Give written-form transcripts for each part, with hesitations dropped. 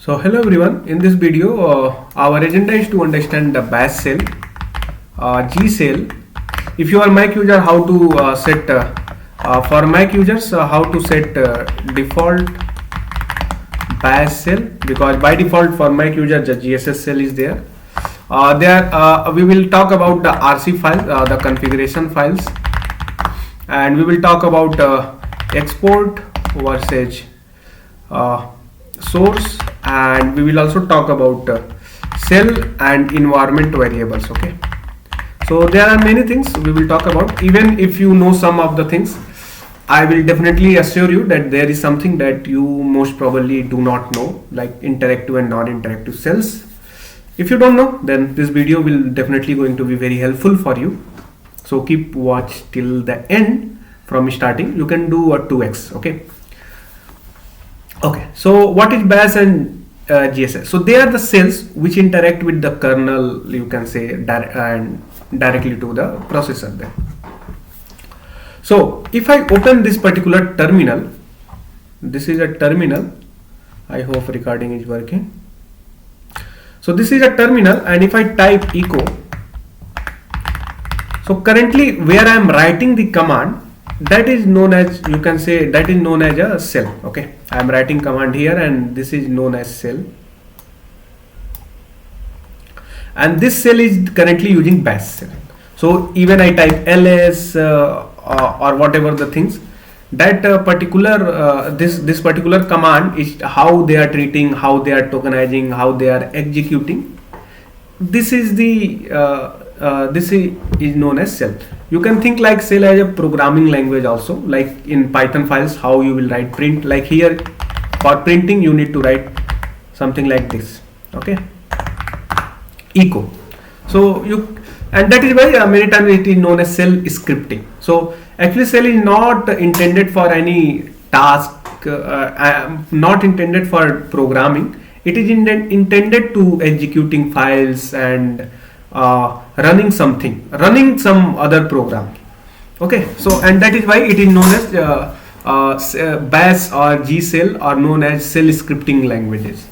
So hello everyone, in this video our agenda is to understand the bash cell, G cell. If you are Mac user, how to set for Mac users how to set default bash cell, because by default for Mac user the GSS cell is there. We will talk about the RC file, the configuration files, and we will talk about export versus source, and we will also talk about cell and environment variables. Okay, so there are many things we will talk about. Even if you know some of the things, I will definitely assure you that there is something that you most probably do not know, like interactive and non-interactive cells. If you don't know, then this video will definitely going to be very helpful for you. So keep watch till the end. From starting you can do a 2x. Okay, so what is bash and GSS? So they are the cells which interact with the kernel, you can say, and directly to the processor there. So if I open this particular terminal, this is a terminal. I hope recording is working. So this is a terminal, and if I type echo, so currently where I am writing the command, that is known as, you can say, that is known as a cell. Okay, I am writing command here and this is known as cell, and this cell is currently using bash cell. So even I type ls or whatever the things, that particular this particular command is how they are treating, how they are tokenizing, how they are executing. This is the this is known as cell. You can think like cell as a programming language also, like in Python files how you will write print. Like here for printing you need to write something like this. Okay, echo. So you, and that is why many times it is known as cell scripting. So actually cell is not intended for any task, not intended for programming. It is intended to executing files and running some other program. Okay, so and that is why it is known as bash or G cell, or known as cell scripting languages.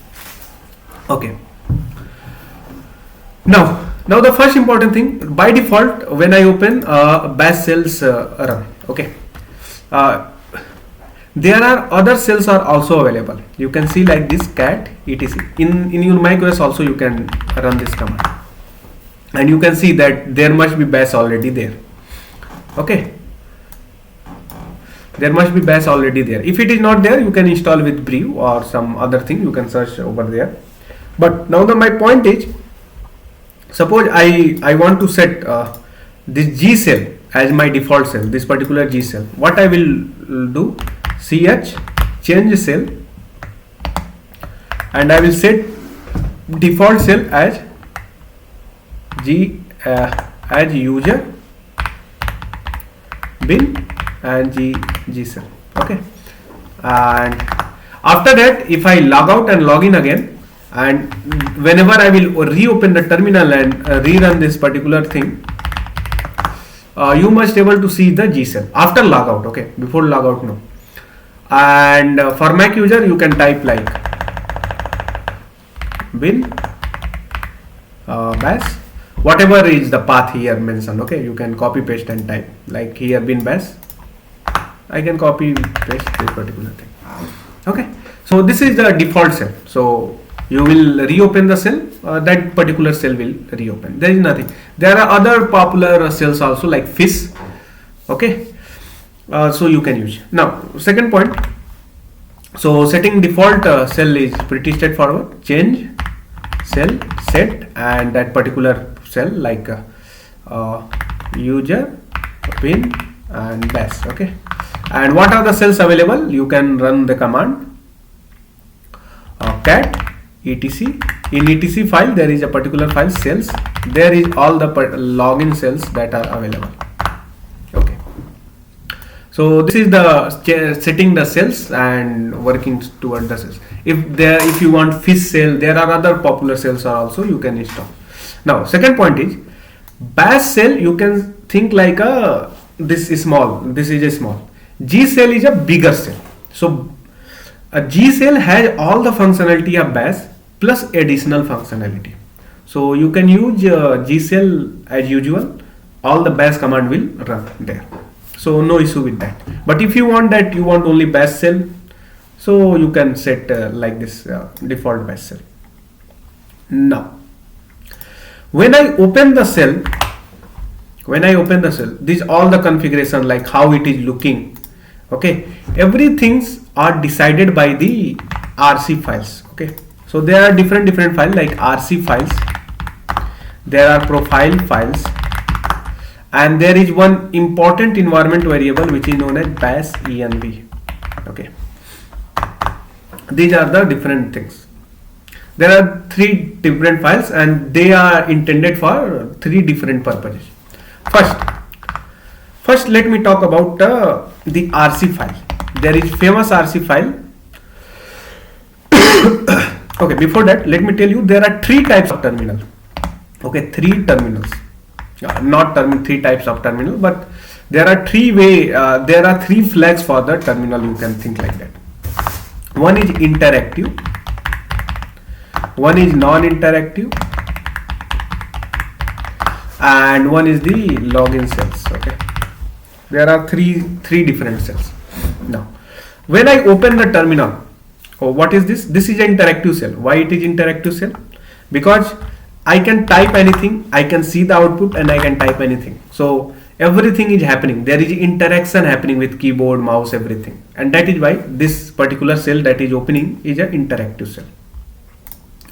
Okay, now the first important thing, by default when I open bash cells run. Okay, there are other cells are also available. You can see like this cat etc. In your macOS also you can run this command, and you can see that there must be bash already there. Okay, there must be bash already there. If it is not there, you can install with brew or some other thing, you can search over there. But now my point is, suppose I want to set this G cell as my default cell, this particular G cell. What I will do, ch change cell, and I will set default cell as G as user bin and G cell. Okay, and after that if I log out and log in again, and whenever I will reopen the terminal and rerun this particular thing, you must able to see the G cell after logout. Okay, before logout no. And for Mac user you can type like bin bash, whatever is the path here mentioned. Okay, you can copy paste and type like here bin bash. I can copy paste this particular thing. Okay, so this is the default cell. So you will reopen the cell, that particular cell will reopen. There is nothing. There are other popular cells also like fish. Okay, so you can use. Now second point, so setting default cell is pretty straightforward. Change cell set, and that particular cell like user bin and bash. Okay, and what are the cells available? You can run the command cat etc. In etc file there is a particular file cells. There is all the login cells that are available. Okay, so this is the setting the cells and working toward the cells. If you want fish cell, there are other popular cells are also you can install. Now second point is bash cell. You can think like this is small, this is a small. G cell is a bigger cell. So A G cell has all the functionality of bash plus additional functionality. So you can use G cell as usual. All the bash command will run there. So no issue with that. But if you want that, you want only bash cell, so you can set like this default bash cell. Now, when I open the cell, this all the configuration, like how it is looking. Okay, everything are decided by the RC files. Okay, so there are different files like RC files, there are profile files, and there is one important environment variable which is known as bash env. Okay, these are the different things. There are 3 different files and they are intended for 3 different purposes. First let me talk about the RC file. There is famous RC file. Okay, before that let me tell you there are 3 types of terminal. Okay, 3 terminals, not 3 types of terminal, but there are 3 flags for the terminal. You can think like that. One is interactive, one is non-interactive, and one is the login cells. Okay, there are three different cells. Now when I open the terminal, what is this? This is an interactive cell. Why it is interactive cell? Because I can type anything, I can see the output, and I can type anything. So everything is happening. There is interaction happening with keyboard, mouse, everything, and that is why this particular cell that is opening is an interactive cell.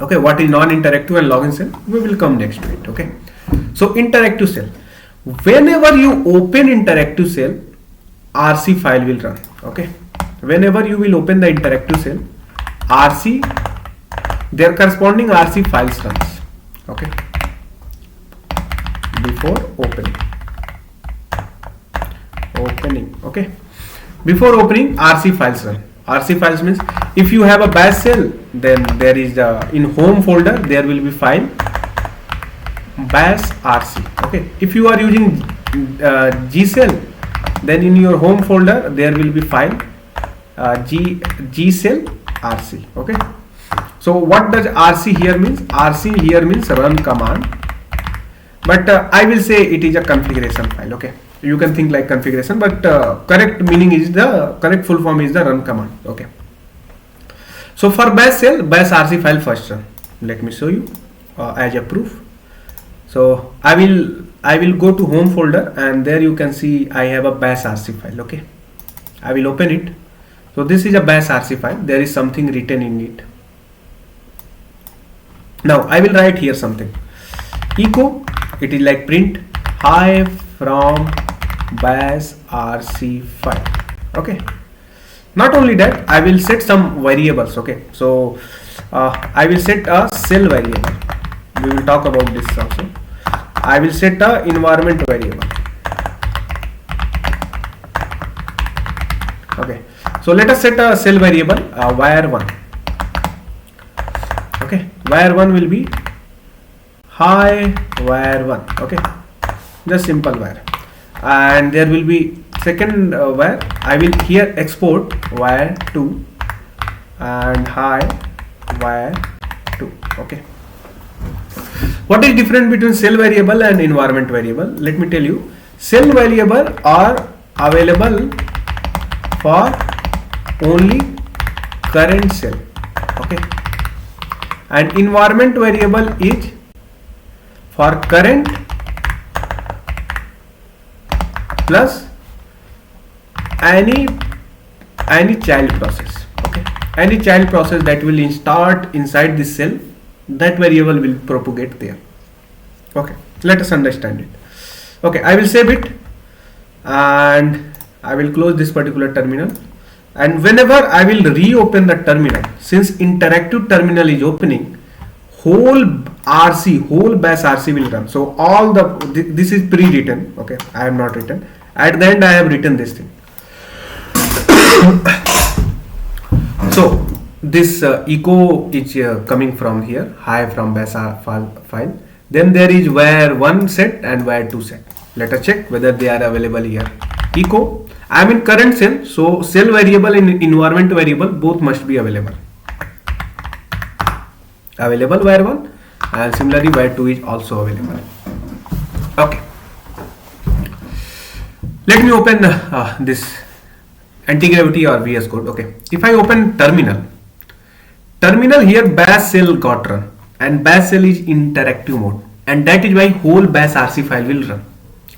Okay, what is non-interactive and login cell? We will come next to it. Okay, so interactive cell. Whenever you open interactive cell, RC file will run. Okay, whenever you will open the interactive cell, RC, their corresponding RC files runs. Okay, before opening. Okay, before opening, RC files run. RC files means if you have a bash cell, then there is in home folder there will be file bash RC. Okay, if you are using G cell, then in your home folder there will be file G cell RC. Okay, so what does RC here means? RC here means run command, but I will say it is a configuration file. Okay, you can think like configuration, but correct meaning is the correct full form is the run command. Okay, so for bash cell, bash RC file first run. Let me show you as a proof. So I will go to home folder, and there you can see I have a bash RC file. Okay, I will open it. So this is a bash RC file. There is something written in it. Now I will write here something. Echo, it is like print hi from bash RC file. Okay, not only that, I will set some variables. Okay, so I will set a cell variable. We will talk about this also. I will set a environment variable. Okay, so let us set a cell variable var1. Okay, var1 will be hi var1. Okay, just simple var, and there will be second var. I will here export var2 and hi var2. Okay, what is different between cell variable and environment variable? Let me tell you. Cell variable are available for only current cell. Okay, and environment variable is for current plus any child process. Okay, any child process that will start inside this cell, that variable will propagate there. Okay, let us understand it. Okay, I will save it and I will close this particular terminal, and whenever I will reopen the terminal, since interactive terminal is opening, whole bash RC will run. So all this is pre-written. Okay, I have not written. At the end I have written this thing. So this echo is coming from here, hi from bash file. Then there is var1 set and var2 set. Let us check whether they are available here. Echo, I am in current cell, so cell variable and environment variable both must be available. Available var1, and similarly var2 is also available. Okay. Let me open this anti-gravity or VS Code. Okay. If I open terminal here bash cell got run, and bash cell is interactive mode, and that is why whole bash RC file will run,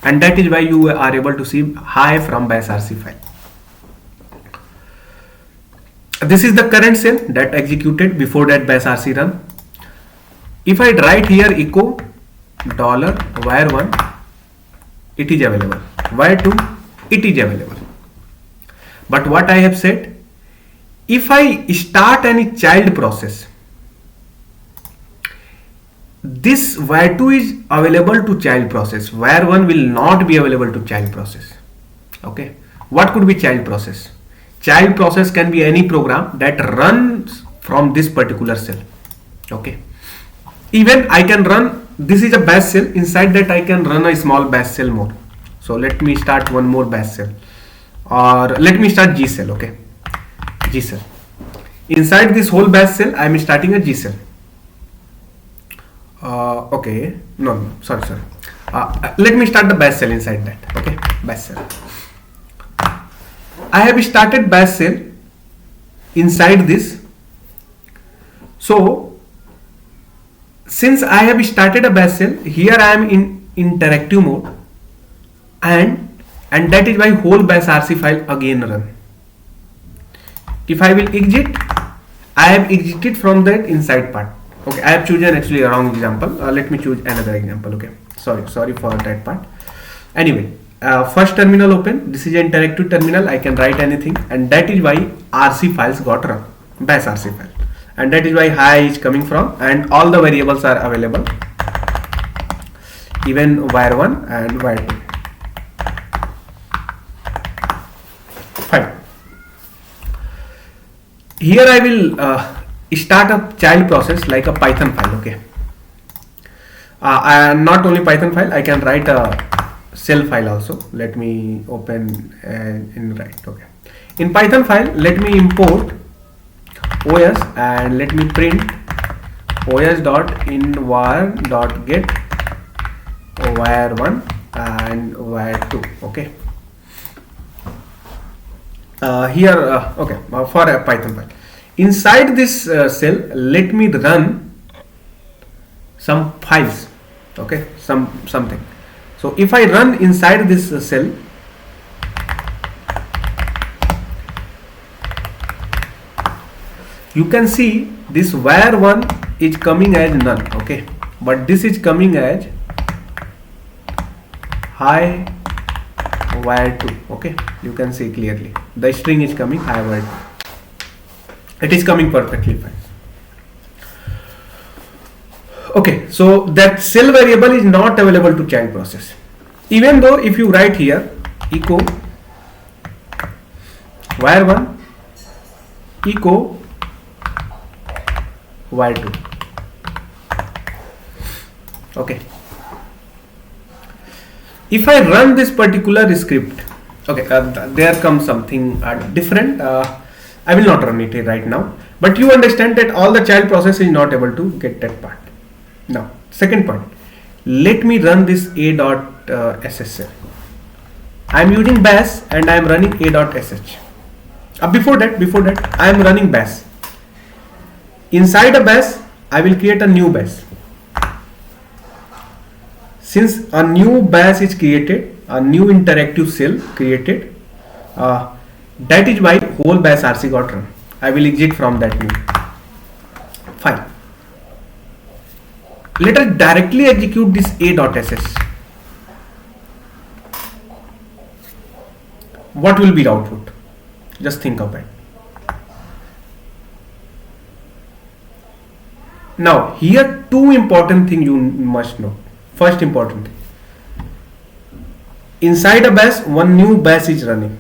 and that is why you are able to see hi from bash RC file. This is the current cell that executed before that bash RC run. If I write here echo $var1, it is available. var2, it is available. But what I have said, if I start any child process, this var2 is available to child process. var1 will not be available to child process. Okay. What could be child process? Child process can be any program that runs from this particular cell. Okay. Even I can run, this is a bash cell, inside that I can run a small bash cell more. So let me start one more bash cell, or let me start G cell. Okay. G cell. Inside this whole bash cell, I am starting a G cell. Okay, no, sorry. Let me start the bash cell inside that. Okay, bash cell. I have started bash cell inside this. So since I have started a bash cell, here I am in interactive mode, and that is why whole bash RC file again run. If I will exit, I have exited from that inside part. Okay, I have chosen actually a wrong example. Let me choose another example. Okay, sorry for that part. Anyway, first terminal open. This is an interactive terminal. I can write anything, and that is why RC files got run, bash RC file, and that is why hi is coming from, and all the variables are available, even var1 and var2. Fine. Here I will start a child process like a Python file. Okay. Not only Python file, I can write a cell file also. Let me open in right. Okay. In Python file, let me import OS and let me print os.invar.get var1 and var2. Okay. Okay, for a Python file. Inside this cell, let me run some files. Okay, something. So if I run inside this cell, you can see this var1 is coming as none. Okay, but this is coming as hi var2. Okay, you can see clearly the string is coming hi var2. It is coming perfectly fine. Okay, so that cell variable is not available to child process. Even though if you write here echo var1 echo var2. Okay. If I run this particular script, okay, there comes something different. I will not run it right now, but you understand that all the child process is not able to get that part. Now, second point, let me run this a.sh. I am using bash and I am running a.sh. Before that, I am running bash. Inside a bash, I will create a new bash. Since a new bash is created, a new interactive cell created, that is why whole bash RC got run. I will exit from that new. Fine. Let us directly execute this a.sh. What will be the output? Just think of it. Now here two important things you must know. First important thing, inside a bash one new bash is running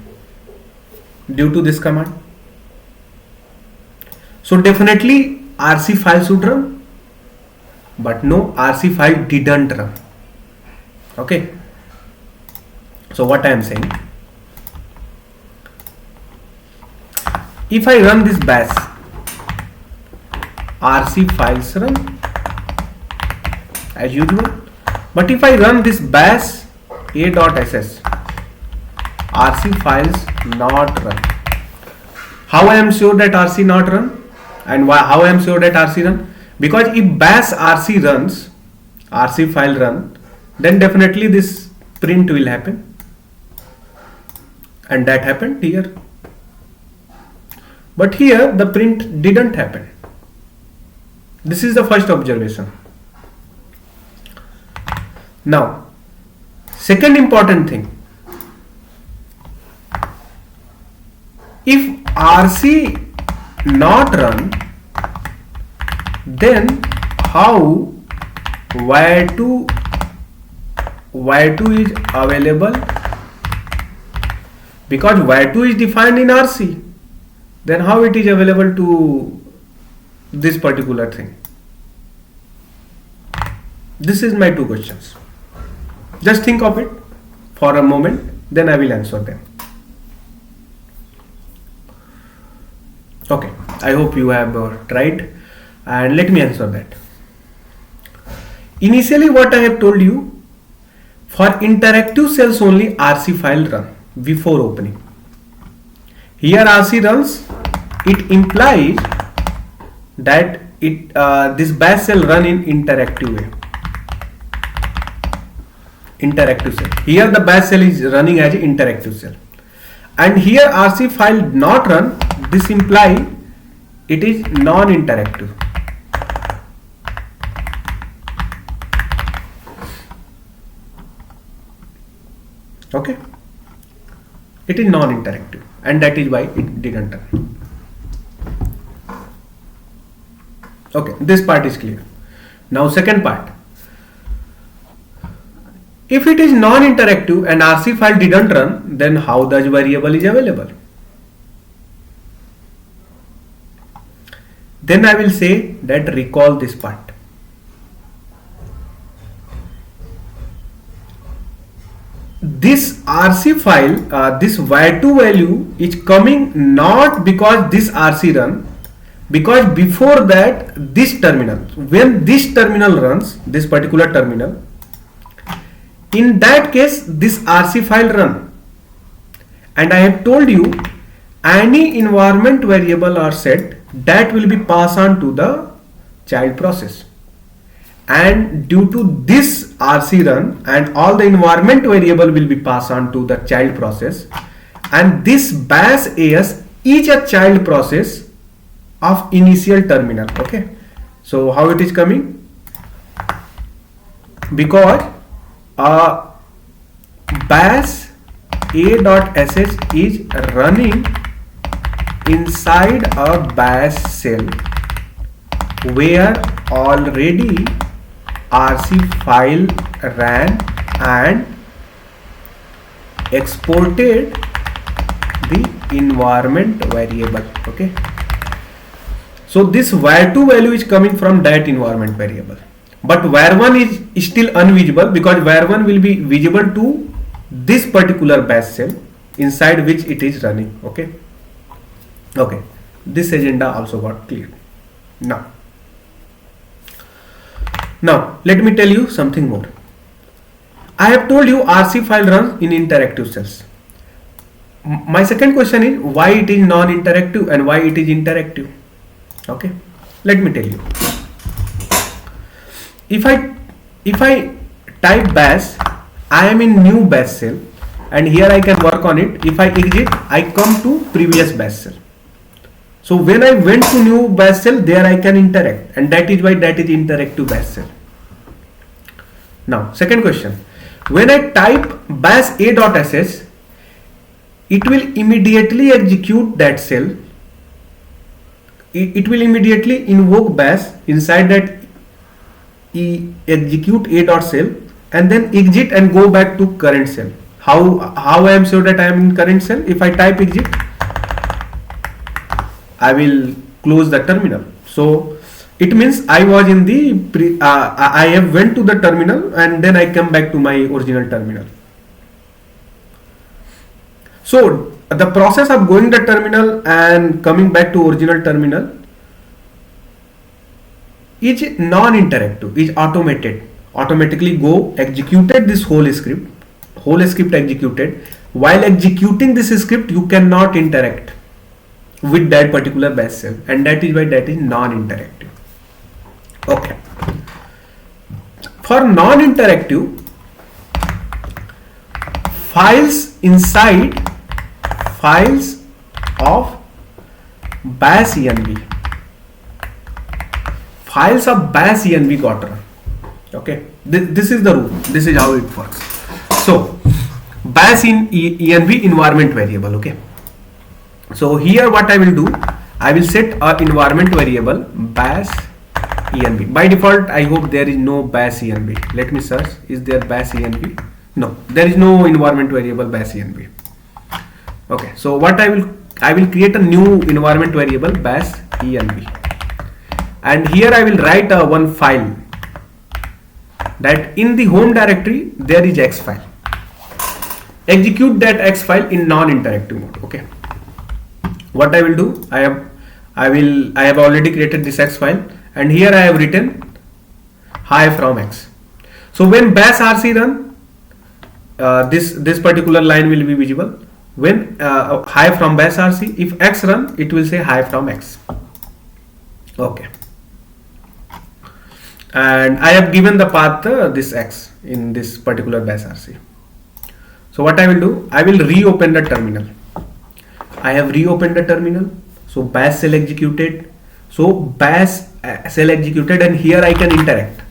due to this command. So definitely RC file should run, but no, RC file didn't run. Okay. So what I am saying, If I run this bash, RC files run as usual. But if I run this bash a.sh, RC files not run. How I am sure that RC not run, and how I am sure that RC run? Because if bash RC runs, RC file run, then definitely this print will happen, and that happened here. But here the print didn't happen. This is the first observation. Now, second important thing, if RC not run, then how y2 is available? Because y2 is defined in RC, then how it is available to this particular thing? This is my two questions. Just think of it for a moment, then I will answer them. Okay, I hope you have tried, and let me answer that. Initially what I have told you, for interactive cells only RC file run before opening. Here RC runs, it implies that this bash cell run in interactive way. Interactive cell. Here the bash cell is running as an interactive cell, and here RC file not run. This imply it is non-interactive. Okay, it is non-interactive, and that is why it didn't run. Okay, this part is clear. Now second part. If it is non-interactive and RC file didn't run, then how the variable is available? Then I will say that recall this part. This RC file, this y2 value is coming not because this RC run, because before that this terminal, when this terminal runs, this particular terminal, in that case this RC file run, and I have told you any environment variable or set that will be passed on to the child process, and due to this RC run and all the environment variable will be passed on to the child process, and this bash AS is a child process of initial terminal. Okay, so how it is coming? Because bash a.sh is running inside a bash cell where already RC file ran and exported the environment variable. Okay, so this var2 value is coming from that environment variable, but var1 is still invisible because var1 will be visible to this particular bash cell inside which it is running. Okay, okay, this agenda also got clear. Now let me tell you something more. I have told you RC file runs in interactive cells. My second question is why it is non-interactive and why it is interactive. Okay, let me tell you. If I type bash, I am in new bash cell, and here I can work on it. If I exit, I come to previous bash cell. So when I went to new bash cell, there I can interact, and that is why that is interactive bash cell. Now second question, when I type bash a.sh, it will immediately execute that cell. It will immediately invoke bash inside that execute a.cell and then exit and go back to current cell. How I am sure that I am in current cell? If I type exit, I will close the terminal. So it means I was in the I have went to the terminal and then I come back to my original terminal. So the process of going the terminal and coming back to original terminal is non-interactive, is automated. Automatically go executed this whole script executed. While executing this script, you cannot interact with that particular bash shell, and that is why that is non-interactive. Okay. For non-interactive, files of bash env, files of bash env got run. Okay, this is the rule, this is how it works. So bash in env environment variable. Okay, so here what I will do, I will set a environment variable bash env. By default, I hope there is no bash env. Let me search, is there bash env? No, there is no environment variable bash env. Okay, so what I will create a new environment variable bash env, and here I will write one file that in the home directory there is X file. Execute that X file in non-interactive mode. Okay, what I will do, I have already created this X file, and here I have written hi from X. So when bash rc run, this particular line will be visible. When hi from bash rc, if X run, it will say hi from X. Okay, and I have given the path this X in this particular bash rc. So what I will do, I will reopen the terminal. I have reopened the terminal. So bash shell executed. So bash shell executed, and here I can interact.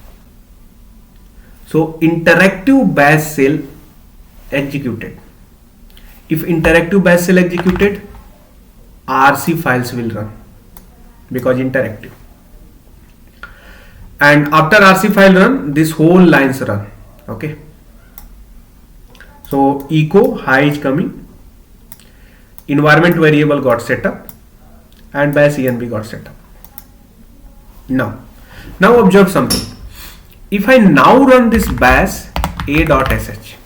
So interactive bash shell executed. If interactive bash shell executed, RC files will run because interactive. And after RC file run, this whole lines run. Okay. So echo hi is coming. Environment variable got set up, and bash env got set up. Now observe something. If I now run this bash a.sh.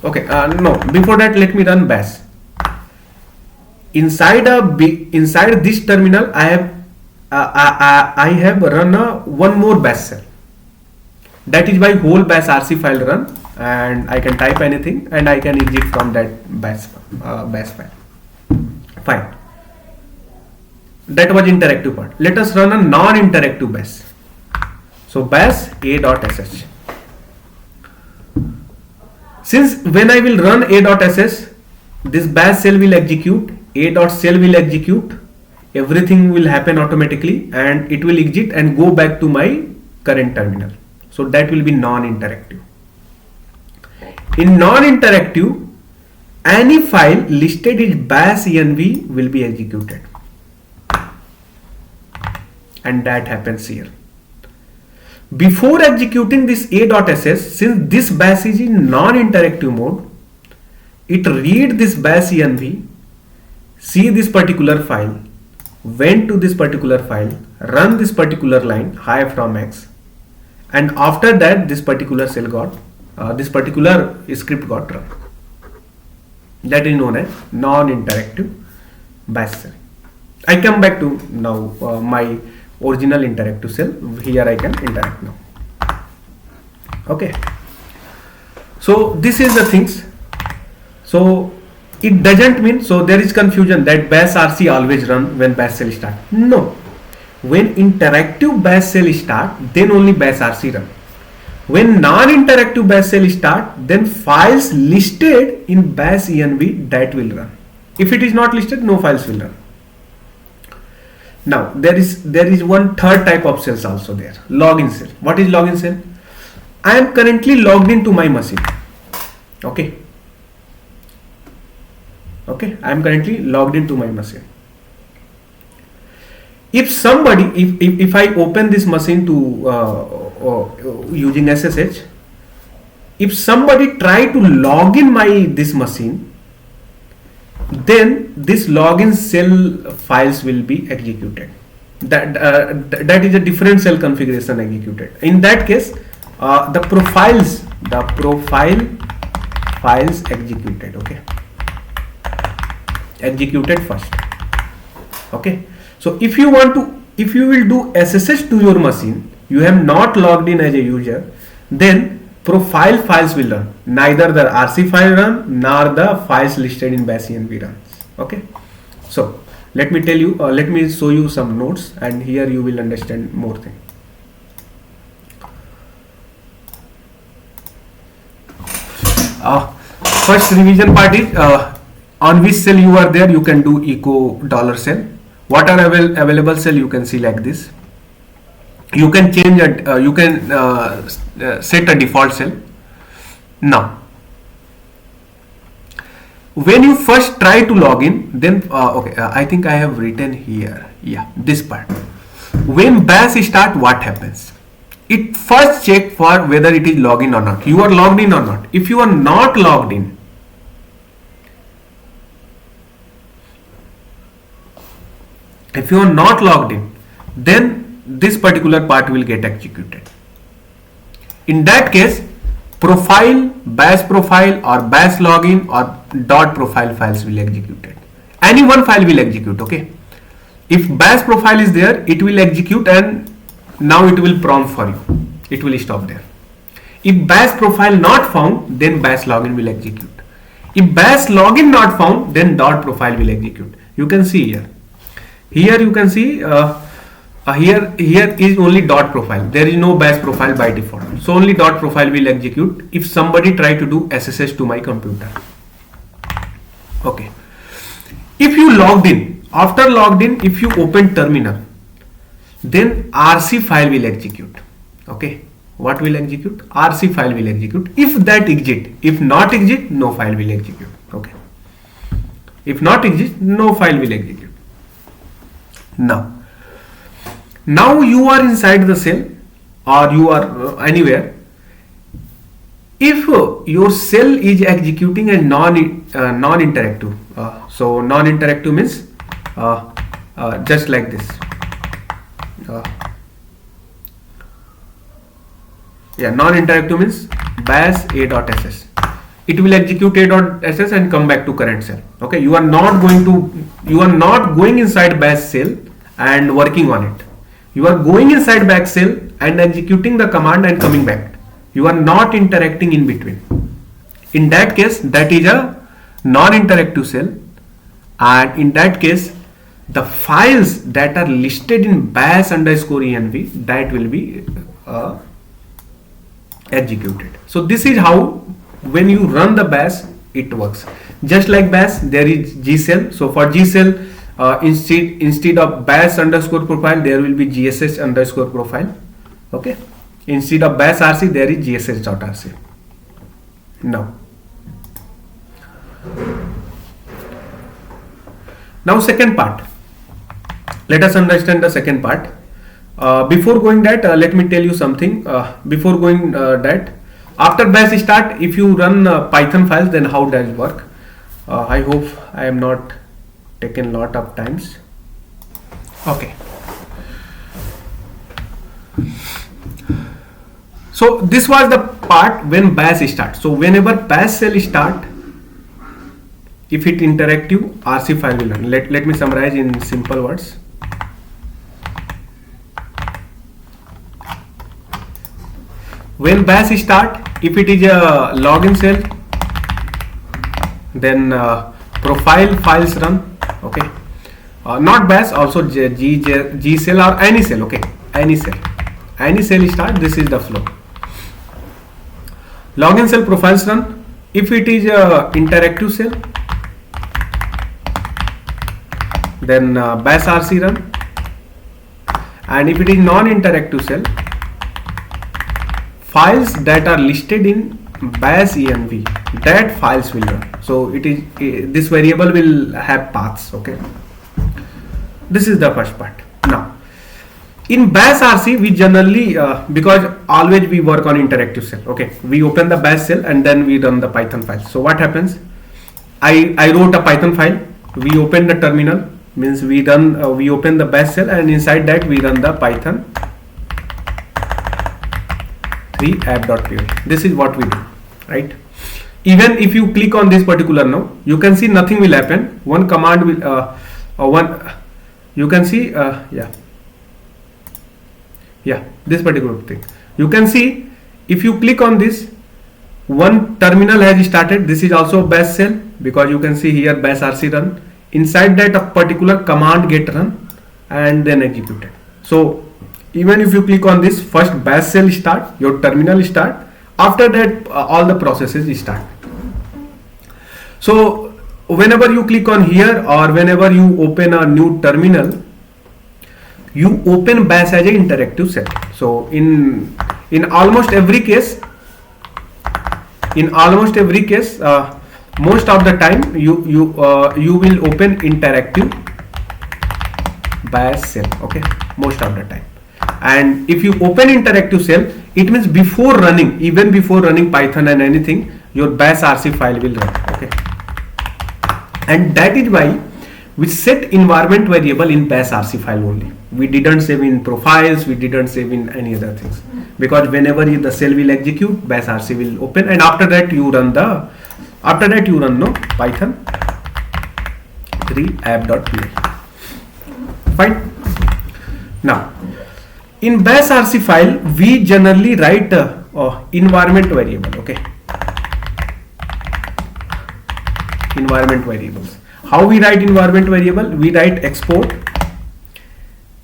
Okay, no, before that let me run bash. Inside this terminal I have run one more bash shell. That is why whole bash rc file run, and I can type anything and I can exit from that bash file. Fine. That was interactive part. Let us run a non-interactive bash. So bash a.sh. Since when I will run a.sh, this bash shell will execute, a.shell will execute, everything will happen automatically, and it will exit and go back to my current terminal. So that will be non-interactive. In non-interactive, any file listed as bash env will be executed, and that happens here. Before executing this a.sh, since this bash is in non-interactive mode, it read this bash env, see this particular file, went to this particular file, run this particular line hi from X, and after that this particular cell got this particular script got run. That is known as non-interactive bash shell. I come back to now my original interactive shell. Here I can interact now. Okay, so this is the things. So it doesn't mean, so there is confusion that bash rc always run when bash shell start. No, when interactive bash shell start, then only bash rc run. When non-interactive bash shell start, then files listed in bash env that will run. If it is not listed, no files will run. Now there is one third type of cells also there, login cell. What is login cell? I am currently logged into my machine. Okay, I am currently logged into my machine. If somebody, if I open this machine to using SSH, if somebody try to log in this machine, then this login cell files will be executed. That is a different cell configuration executed. In that case, the profile files executed. Okay, executed first. Okay, so if you will do SSH to your machine, you have not logged in as a user, then profile files will run. Neither the RC file run nor the files listed in bash env runs. Okay, so let me tell you, let me show you some notes, and here you will understand more thing. First revision part is on which cell you are there, you can do echo $cell. What are available cell, you can see like this. You can change it, you can set a default cell. Now when you first try to log in, then I think I have written here, yeah, this part. When bash start, what happens? It first check for whether it is login or not. You are logged in or not. If you are not logged in, then this particular part will get executed. In that case, profile, bash profile or bash login or dot profile files will executed. Any one file will execute. Okay, if bash profile is there, it will execute, and now it will prompt for you. It will stop there. If bash profile not found, then bash login will execute. If bash login not found, then dot profile will execute. You can see here. Here you can see here is only dot profile. There is no bash profile by default. So only dot profile will execute if somebody try to do SSH to my computer. Okay. If you logged in, after logged in, if you open terminal, then RC file will execute. Okay, what will execute? RC file will execute if that exit. If not exit, no file will execute. Okay, if not exit, no file will execute. Now you are inside the cell, or you are anywhere. If your cell is executing a non-interactive, so non-interactive means just like this. Non-interactive means bash a.sh. It will execute a.sh and come back to current cell. Okay, you are not going inside bash cell and working on it. You are going inside bash cell and executing the command and coming back. You are not interacting in between. In that case, that is a non-interactive cell, and in that case, the files that are listed in bash_env, that will be executed. So this is how when you run the bash, it works. Just like bash, there is gcell. So for gcell, instead of bash_profile, there will be gsh_profile. Okay, instead of bash rc, there is gsh.rc. Now second part. Let us understand the second part. Before going that, let me tell you something. Before going that, after bash start, if you run Python files, then how does it work? I hope I am not taken lot of times. Okay. So this was the part when bash starts. So whenever bash shell start, if it interactive, RC file will run. Let me summarize in simple words. When bash start, if it is a login cell, then profile files run. Okay, not bash, also G cell or any cell. Okay, any cell start. This is the flow. Login cell profiles run. If it is a interactive cell, then bash rc run, and if it is non-interactive cell, files that are listed in bash env, that files will run. So it is this variable will have paths. Okay, this is the first part. Now in bash rc, we generally because always we work on interactive cell. Okay, we open the bash cell and then we run the Python file. So what happens? I wrote a Python file. We open the terminal, means we open the bash cell, and inside that we run the Python 3 app.py. This is what we do, right? even if you click on this particular now, you can see nothing will happen. One command will one you can see this particular thing. You can see if you click on this, one terminal has started. This is also bash shell, because you can see here bash rc run. Inside that, a particular command get run and then executed. So even if you click on this, first bash shell start, your terminal start. After that, all the processes start. So whenever you click on here, or whenever you open a new terminal, you open bash as an interactive shell. So in almost every case, most of the time you will open interactive bash shell. Okay, most of the time. And if you open interactive shell, it means before running, even before running Python and anything, your bash rc file will run. Okay, and that is why we set environment variable in bash rc file only. We didn't save in profiles, we didn't save in any other things, because whenever the shell will execute, bash rc will open, and after that you run no Python 3 app.py. Fine. Now in bash rc file, we generally write environment variable. Okay, environment variables. How we write environment variable? We write export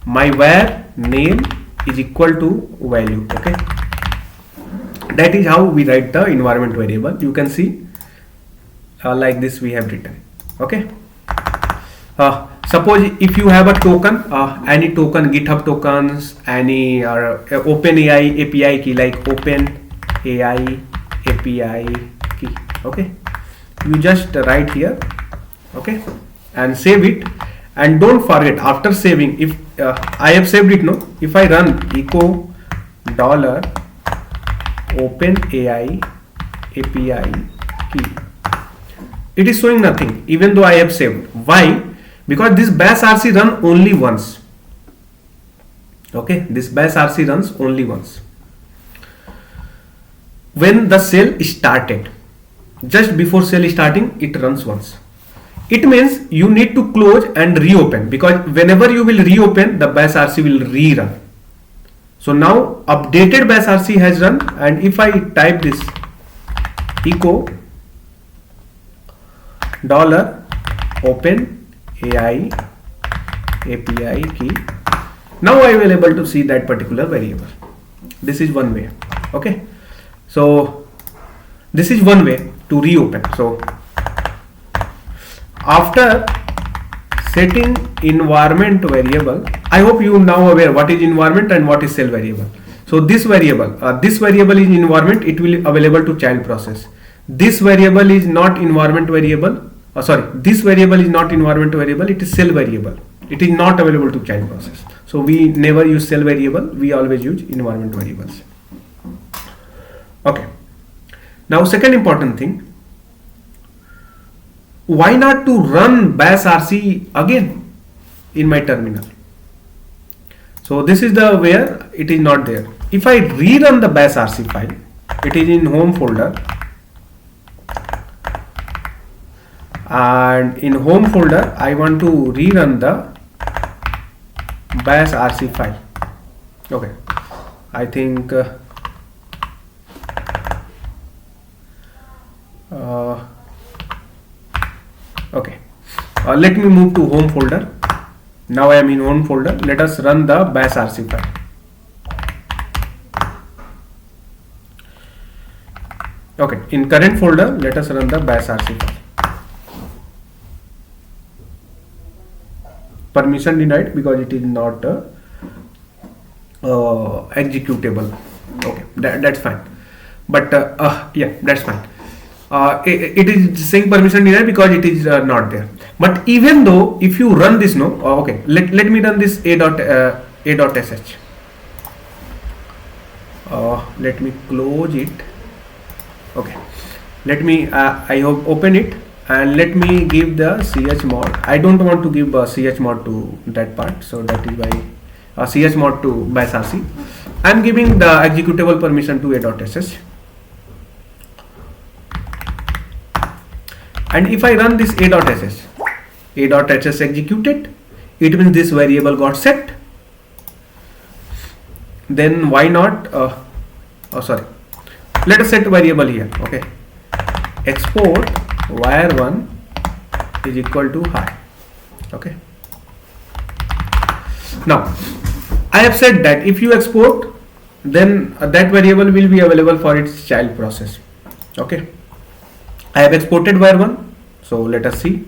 my var name is equal to value. Okay, that is how we write the environment variable. You can see like this we have written. Okay, suppose if you have a token, any token, GitHub tokens, any OpenAI API key, like OpenAI API key. Okay, you just write here. Okay, and save it, and don't forget, after saving, if I have saved it, no, if I run echo dollar OpenAI API key, it is showing nothing even though I have saved. Why? Because this bash rc run only once. Okay, this bash rc runs only once when the shell started. Just before shell starting, it runs once. It means you need to close and reopen, because whenever you will reopen, the bash rc will rerun. So now updated bash rc has run, and if I type this echo dollar OpenAI API key, now I will able to see that particular variable. This is one way. Okay, so this is one way to reopen. So after setting environment variable, I hope you now aware what is environment and what is shell variable. So this variable is environment, it will available to child process. This variable is not environment variable. This variable is not environment variable, it is shell variable. It is not available to child process. So we never use shell variable, we always use environment variables. Okay, now second important thing, why not to run bash rc again in my terminal? So this is the where it is not there. If I rerun the bash rc file, it is in home folder, and in home folder I want to rerun the bash rc file. Okay, I think okay, let me move to home folder. Now I am in home folder. Let us run the bash rc file. Okay, in current folder, let us run the bash rc file. Permission denied because it is not executable. Okay, that's fine. But yeah, that's fine. It is saying permission denied because it is not there. But even though if you run this, no, okay, let me run this a.sh. Let me close it. Okay, let me I hope open it, and let me give the chmod. I don't want to give chmod to that part, so that is why chmod to bash rc. I am giving the executable permission to a.sh. and if I run this a.sh executed, it means this variable got set. Then why not let us set variable here. Okay, export var1 is equal to high. Okay, now I have said that if you export, then that variable will be available for its child process. Okay, I have exported var1, so let us see,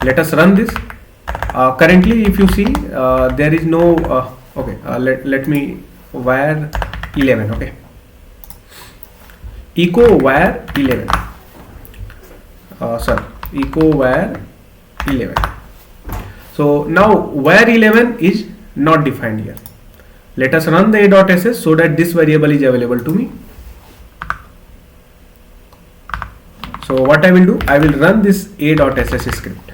let us run this. Currently if you see, there is no let me var 11. Okay, echo var 11, echo var 11. So now var 11 is not defined here. Let us run the a.sh so that this variable is available to me. So what I will do, I will run this a.sh script.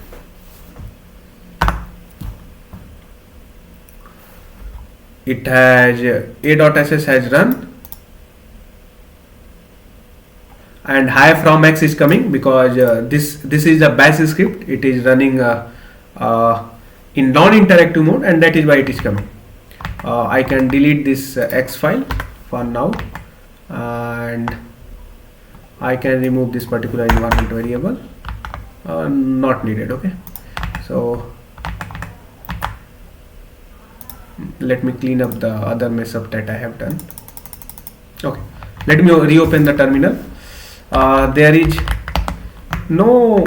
It has a.sh has run, and high from x is coming because this is a bash script. It is running in non-interactive mode, and that is why it is coming. I can delete this x file for now, and I can remove this particular environment variable, not needed. Okay, so let me clean up the other mess up that I have done. Okay, let me reopen the terminal. There is no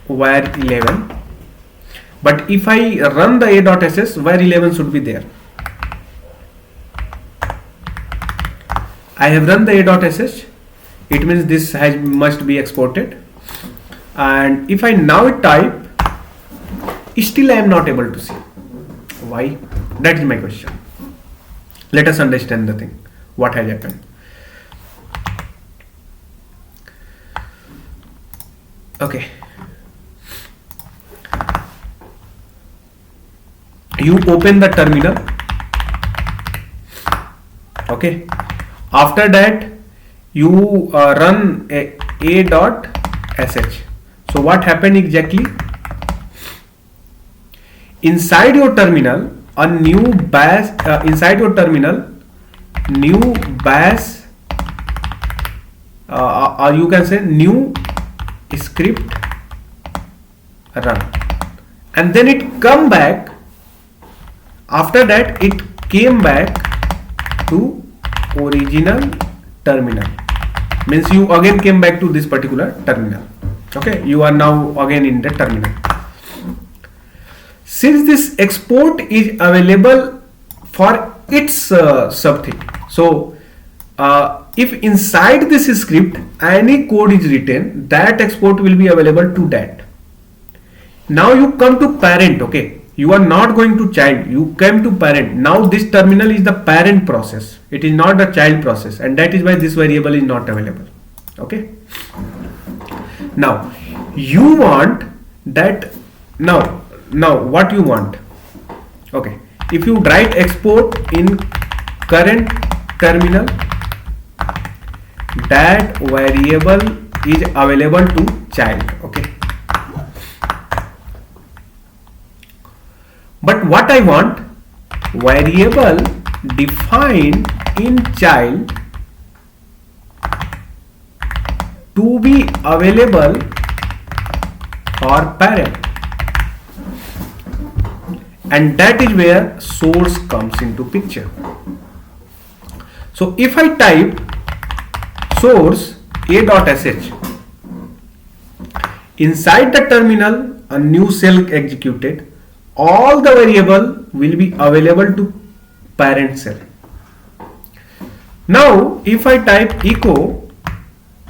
var 11, but if I run the a.sh, var 11 should be there. I have run the a.sh, it means this must be exported, and if I now type, still I am not able to see. Why? That is my question. Let us understand the thing, what has happened. Okay, you open the terminal. Okay, after that you run a.sh. So what happened exactly? Inside your terminal, a new bash or you can say new script run, and then it come back. After that it came back to original terminal, means you again came back to this particular terminal. Okay, you are now again in the terminal. Since this export is available for its something, so if inside this script any code is written, that export will be available to that. Now you come to parent. Okay, you are not going to child, you came to parent. Now this terminal is the parent process, it is not the child process, and that is why this variable is not available. Okay, now you want that. Now what you want? Okay, if you write export in current terminal, that variable is available to child. Okay, but what I want, variable defined in child to be available for parent, and that is where source comes into picture. So if I type source a.sh, inside the terminal a new shell executed, all the variable will be available to parent cell. Now if I type echo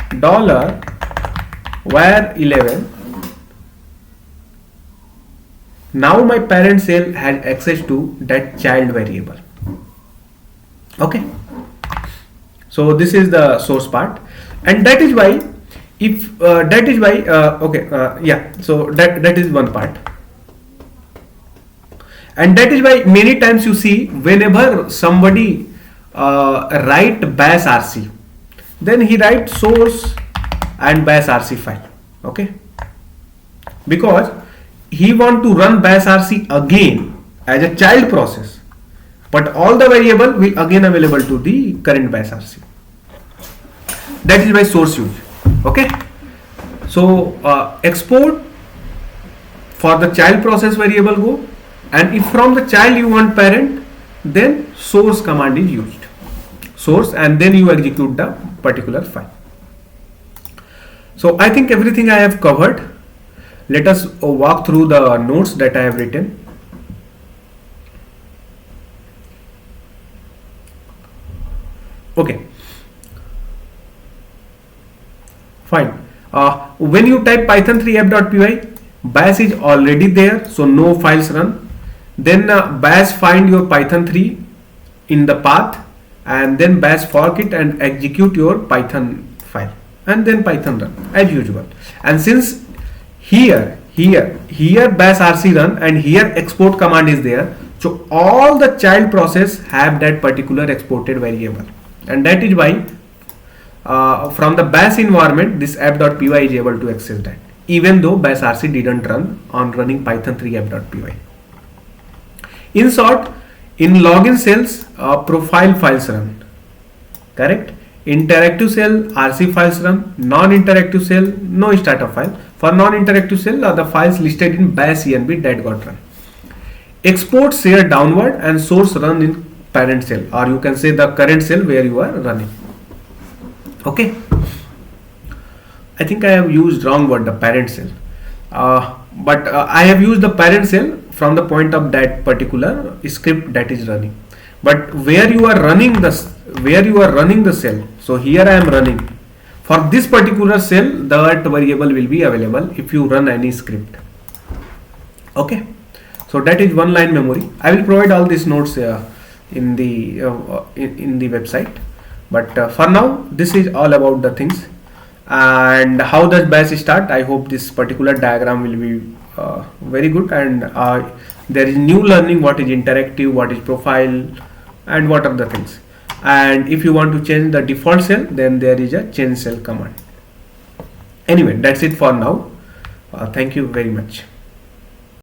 $var11, now my parent cell has access to that child variable. Okay, so this is the source part, and that is why so that is one part, and that is why many times you see whenever somebody write bash rc, then he writes source and bash rc file. Okay, because he want to run bash rc again as a child process, but all the variable will again available to the current bash rc. That is by source use. Okay, so export for the child process variable go, and if from the child you want parent, then source command is used, source, and then you execute the particular file. So I think everything I have covered. Let us walk through the notes that I have written. Okay, fine. When you type python 3 app.py, bash is already there, so no files run. Then bash find your python 3 in the path, and then bash fork it and execute your python file, and then python run as usual. And since here bash rc run and here export command is there, so all the child process have that particular exported variable, and that is why from the bash environment this app.py is able to access that, even though bash rc didn't run on running python 3 app.py. In short, in login cells profile files run, correct? Interactive cell rc files run, non-interactive cell no startup file. For non-interactive cell the files listed in bash env that got run. Export share downward and source run in parent cell, or you can say the current cell where you are running. Okay, I think I have used wrong word, the parent cell, but I have used the parent cell from the point of that particular script that is running. But where you are running the cell, so here I am running for this particular cell, that variable will be available if you run any script. Okay, so that is one line memory. I will provide all these notes in the website, but for now this is all about the things. And how does bash start? I hope this particular diagram will be very good, and there is new learning what is interactive, what is profile, and what are the things. And if you want to change the default cell, then there is a change cell command. Anyway, that's it for now. Thank you very much.